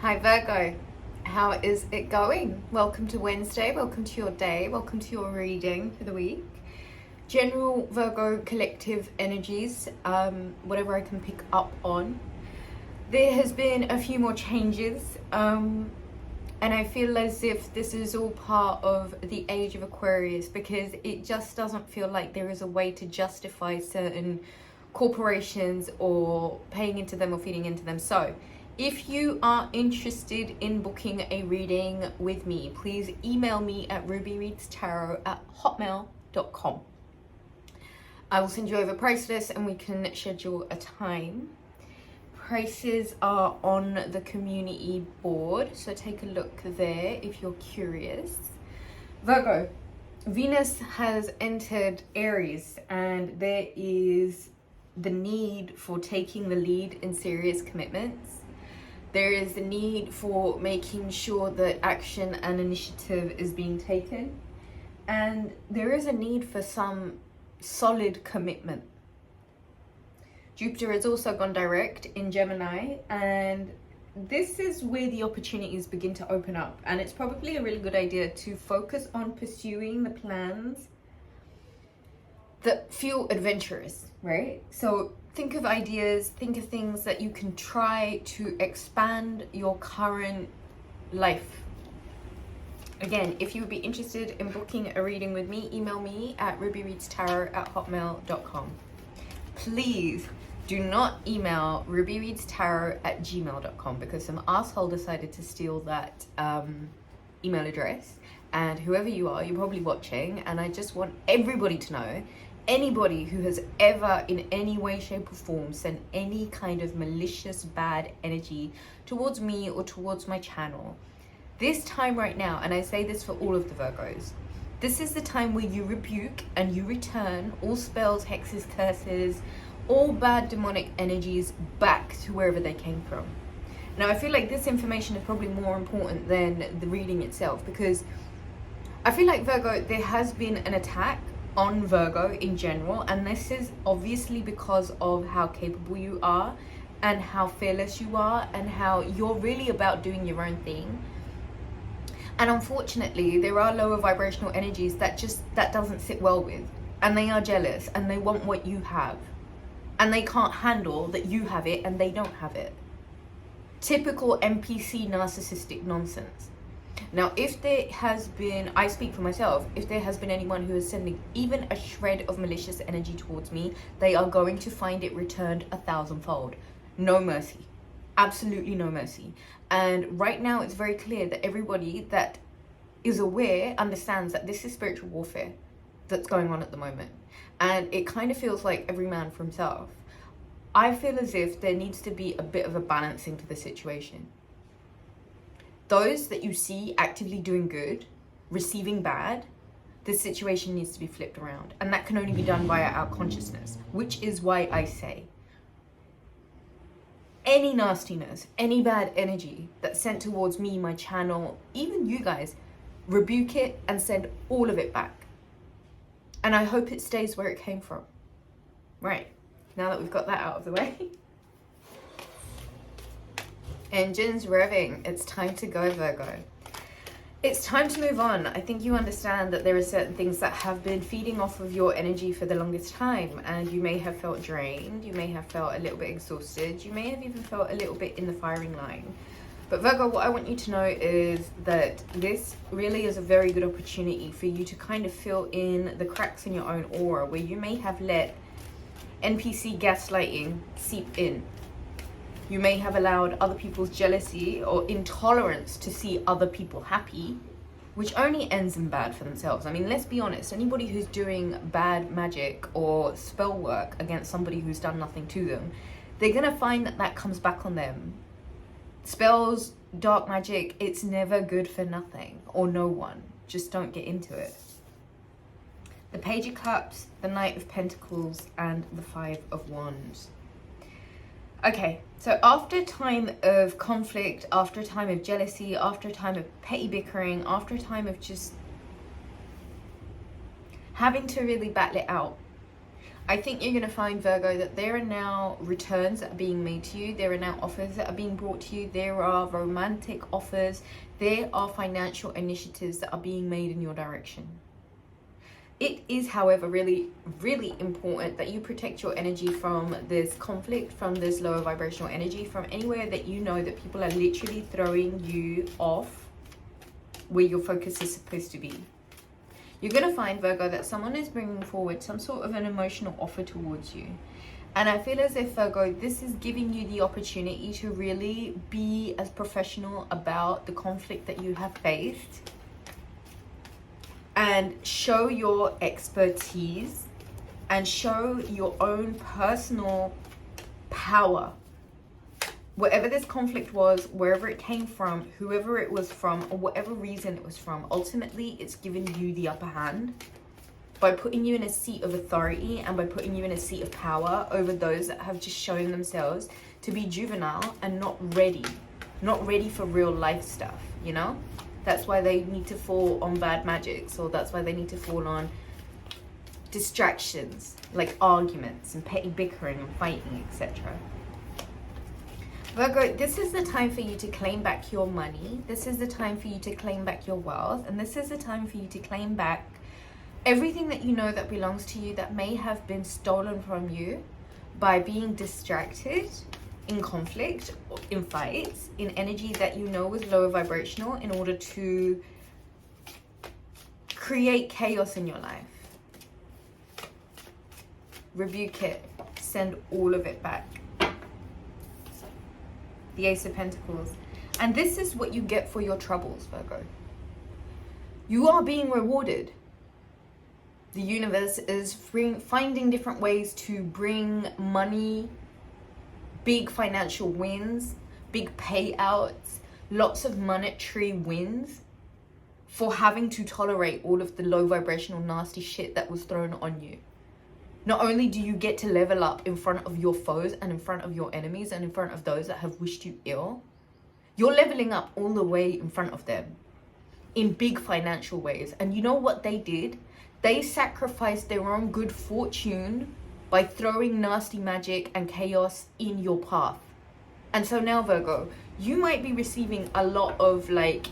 Hi Virgo, how is it going? Welcome to Wednesday, welcome to your day, welcome to your reading for the week. General Virgo collective energies, whatever I can pick up on. There has been a few more changes, and I feel as if this is all part of the age of Aquarius, because it just doesn't feel like there is a way to justify certain corporations or paying into them or feeding into them. So if you are interested in booking a reading with me, please email me at rubyreadstarot@hotmail.com. I will send you over a price list and we can schedule a time. Prices are on the community board, so take a look there if you're curious. Virgo, Venus has entered Aries, and there is the need for taking the lead in serious commitments. There is the need for making sure that action and initiative is being taken. And there is a need for some solid commitment. Jupiter has also gone direct in Gemini, and this is where the opportunities begin to open up. And it's probably a really good idea to focus on pursuing the plans that feel adventurous, right? So think of ideas, think of things that you can try to expand your current life. Again, if you would be interested in booking a reading with me, email me at rubyreadstarot@hotmail.com. Please do not email rubyreadstarot@gmail.com, because some asshole decided to steal that email address. And whoever you are, you're probably watching, and I just want everybody to know, anybody who has ever in any way, shape or form sent any kind of malicious bad energy towards me or towards my channel, this time right now, and I say this for all of the Virgos, this is the time where you rebuke and you return all spells, hexes, curses, all bad demonic energies back to wherever they came from. Now I feel like this information is probably more important than the reading itself, because I feel like, Virgo, there has been an attack on Virgo in general, and this is obviously because of how capable you are and how fearless you are and how you're really about doing your own thing. And unfortunately there are lower vibrational energies that doesn't sit well with, and they are jealous and they want what you have, and they can't handle that you have it and they don't have it. Typical NPC narcissistic nonsense. Now, if there has been, I speak for myself, if there has been anyone who is sending even a shred of malicious energy towards me, they are going to find it returned 1,000-fold. No mercy. Absolutely no mercy. And right now it's very clear that everybody that is aware understands that this is spiritual warfare that's going on at the moment. And it kind of feels like every man for himself. I feel as if there needs to be a bit of a balancing to the situation. Those that you see actively doing good, receiving bad, this situation needs to be flipped around. And that can only be done via our consciousness, which is why I say any nastiness, any bad energy that's sent towards me, my channel, even you guys, rebuke it and send all of it back. And I hope it stays where it came from. Right, now that we've got that out of the way. Engines revving, it's time to go, Virgo. It's time to move on. I think you understand that there are certain things that have been feeding off of your energy for the longest time, and you may have felt drained, you may have felt a little bit exhausted, you may have even felt a little bit in the firing line. But Virgo, what I want you to know is that this really is a very good opportunity for you to kind of fill in the cracks in your own aura, where you may have let NPC gaslighting seep in. You may have allowed other people's jealousy or intolerance to see other people happy, which only ends in bad for themselves. I mean, let's be honest, anybody who's doing bad magic or spell work against somebody who's done nothing to them, they're gonna find that that comes back on them. Spells, dark magic, it's never good for nothing or no one. Just don't get into it. The Page of Cups, the Knight of Pentacles, and the Five of Wands. Okay, so after a time of conflict, after a time of jealousy, after a time of petty bickering, after a time of just having to really battle it out, I think you're going to find, Virgo, that there are now returns that are being made to you. There are now offers that are being brought to you. There are romantic offers. There are financial initiatives that are being made in your direction. It is, however, really, really important that you protect your energy from this conflict, from this lower vibrational energy, from anywhere that you know that people are literally throwing you off where your focus is supposed to be. You're going to find, Virgo, that someone is bringing forward some sort of an emotional offer towards you. And I feel as if, Virgo, this is giving you the opportunity to really be as professional about the conflict that you have faced and show your expertise and show your own personal power. Whatever this conflict was, wherever it came from, whoever it was from, or whatever reason it was from, ultimately it's given you the upper hand by putting you in a seat of authority and by putting you in a seat of power over those that have just shown themselves to be juvenile and not ready for real life stuff, you know? That's why they need to fall on bad magics, or that's why they need to fall on distractions like arguments and petty bickering and fighting, etc. Virgo, this is the time for you to claim back your money. This is the time for you to claim back your wealth. And this is the time for you to claim back everything that you know that belongs to you that may have been stolen from you by being distracted in conflict, in fights, in energy that you know was lower vibrational in order to create chaos in your life. Rebuke it. Send all of it back. The Ace of Pentacles. And this is what you get for your troubles, Virgo. You are being rewarded. The universe is finding different ways to bring money, big financial wins, big payouts, lots of monetary wins for having to tolerate all of the low vibrational nasty shit that was thrown on you. Not only do you get to level up in front of your foes and in front of your enemies and in front of those that have wished you ill, you're leveling up all the way in front of them in big financial ways. And you know what they did? They sacrificed their own good fortune by throwing nasty magic and chaos in your path. And so now, Virgo, you might be receiving a lot of like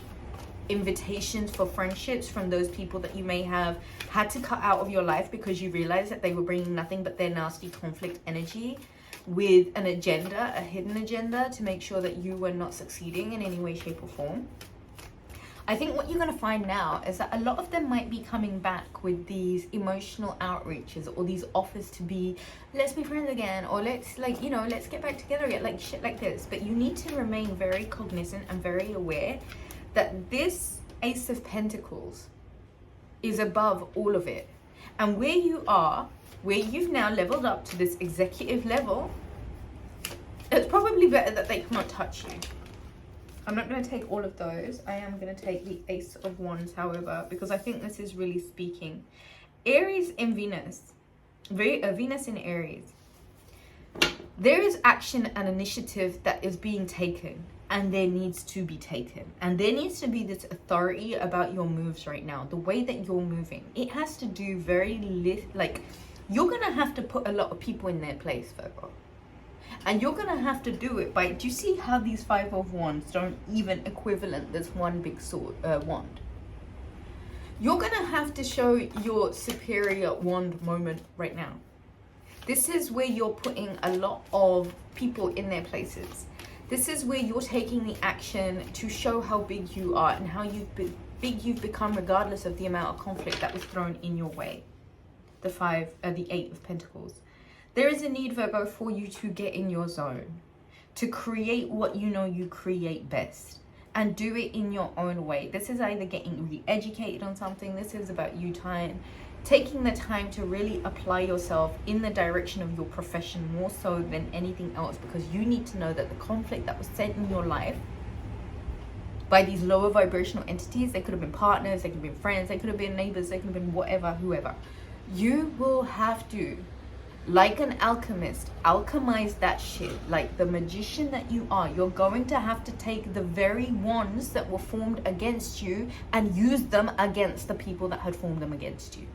invitations for friendships from those people that you may have had to cut out of your life because you realize that they were bringing nothing but their nasty conflict energy with an agenda, a hidden agenda, to make sure that you were not succeeding in any way, shape or form. I think what you're going to find now is that a lot of them might be coming back with these emotional outreaches or these offers to be, let's be friends again, or let's like, you know, let's get back together again, like shit like this. But you need to remain very cognizant and very aware that this Ace of Pentacles is above all of it. And where you are, where you've now leveled up to this executive level, it's probably better that they cannot touch you. I'm not going to take all of those. I am going to take the Ace of Wands, however, because I think this is really speaking. Aries in Venus, Venus in Aries. There is action and initiative that is being taken, and there needs to be taken. And there needs to be this authority about your moves right now, the way that you're moving. It has to do like, you're going to have to put a lot of people in their place, Virgo. And you're going to have to do it by, do you see how these Five of Wands don't even equivalent this one big sword, wand? You're going to have to show your superior wand moment right now. This is where you're putting a lot of people in their places. This is where you're taking the action to show how big you are and how big you've become regardless of the amount of conflict that was thrown in your way. The Eight of Pentacles. There is a need, Virgo, for you to get in your zone, to create what you know you create best, and do it in your own way. This is either getting re-educated on something. This is about you taking the time to really apply yourself in the direction of your profession more so than anything else, because you need to know that the conflict that was sent in your life by these lower vibrational entities, they could have been partners, they could have been friends, they could have been neighbors, they could have been whatever, whoever. You will have to, like an alchemist, alchemize that shit. Like the magician that you are, you're going to have to take the very wands that were formed against you and use them against the people that had formed them against you.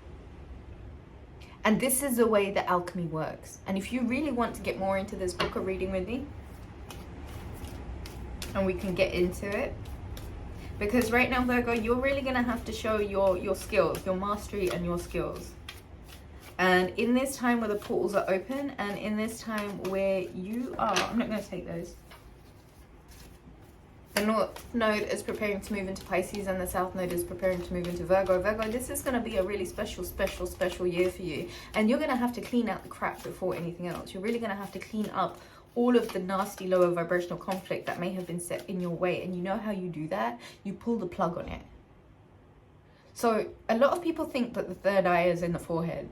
And this is the way that alchemy works. And if you really want to get more into this book of reading with me, and we can get into it, because right now, Virgo, you're really going to have to show your skills, your mastery and your skills. And in this time where the portals are open, and in this time where you are, I'm not going to take those. The North Node is preparing to move into Pisces, and the South Node is preparing to move into Virgo. Virgo, this is going to be a really special year for you. And you're going to have to clean out the crap before anything else. You're really going to have to clean up all of the nasty lower vibrational conflict that may have been set in your way. And you know how you do that? You pull the plug on it. So a lot of people think that the third eye is in the forehead,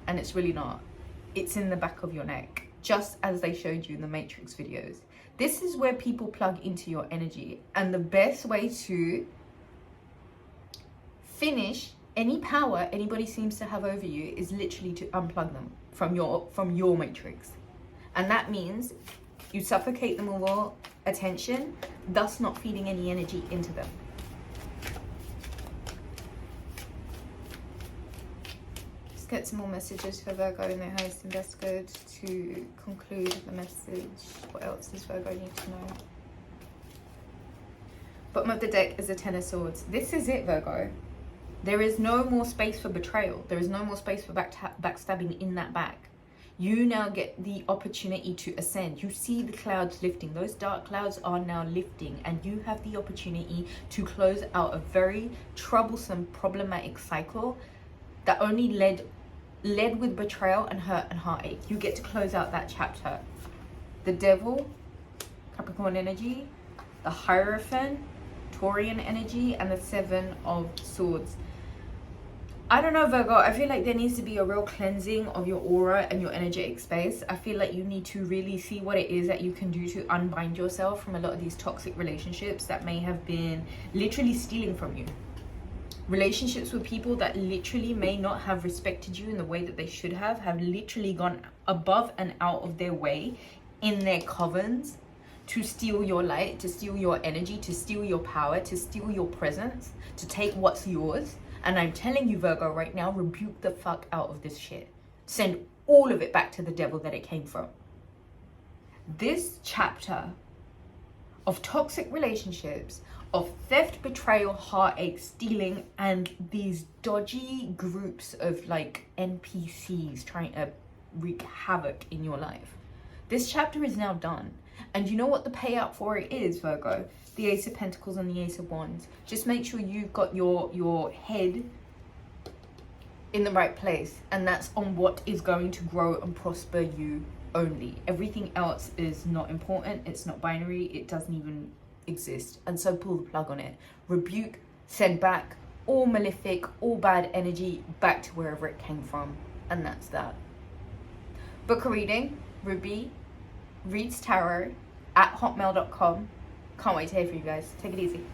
and it's really not. It's in the back of your neck, just as they showed you in the Matrix videos. This is where people plug into your energy, and the best way to finish any power anybody seems to have over you is literally to unplug them from your matrix. And that means you suffocate them with all attention, thus not feeding any energy into them. Let's get some more messages for Virgo in their highest and best good to conclude the message. What else does Virgo need to know? Bottom of the deck is the Ten of Swords. This is it, Virgo. There is no more space for betrayal. There is no more space for backstabbing in that back. You now get the opportunity to ascend. You see the clouds lifting. Those dark clouds are now lifting, and you have the opportunity to close out a very troublesome, problematic cycle that only led with betrayal and hurt and heartache. You get to close out that chapter. The Devil, Capricorn energy, the Hierophant, Taurian energy, and the Seven of Swords. I don't know, Virgo, I feel like there needs to be a real cleansing of your aura and your energetic space. I feel like you need to really see what it is that you can do to unbind yourself from a lot of these toxic relationships that may have been literally stealing from you. Relationships with people that literally may not have respected you in the way that they should have literally gone above and out of their way in their covens to steal your light, to steal your energy, to steal your power, to steal your presence, to take what's yours. And I'm telling you, Virgo, right now, rebuke the fuck out of this shit. Send all of it back to the devil that it came from. This chapter of toxic relationships, of theft, betrayal, heartache, stealing, and these dodgy groups of like NPCs trying to wreak havoc in your life. This chapter is now done. And you know what the payout for it is, Virgo? The Ace of Pentacles and the Ace of Wands. Just make sure you've got your head in the right place. And that's on what is going to grow and prosper you only. Everything else is not important. It's not binary. It doesn't even exist. And so pull the plug on it. Rebuke, send back all malefic, all bad energy back to wherever it came from. And that's that. Book a reading, rubyreadstarot at hotmail.com. Can't wait to hear from you guys. Take it easy.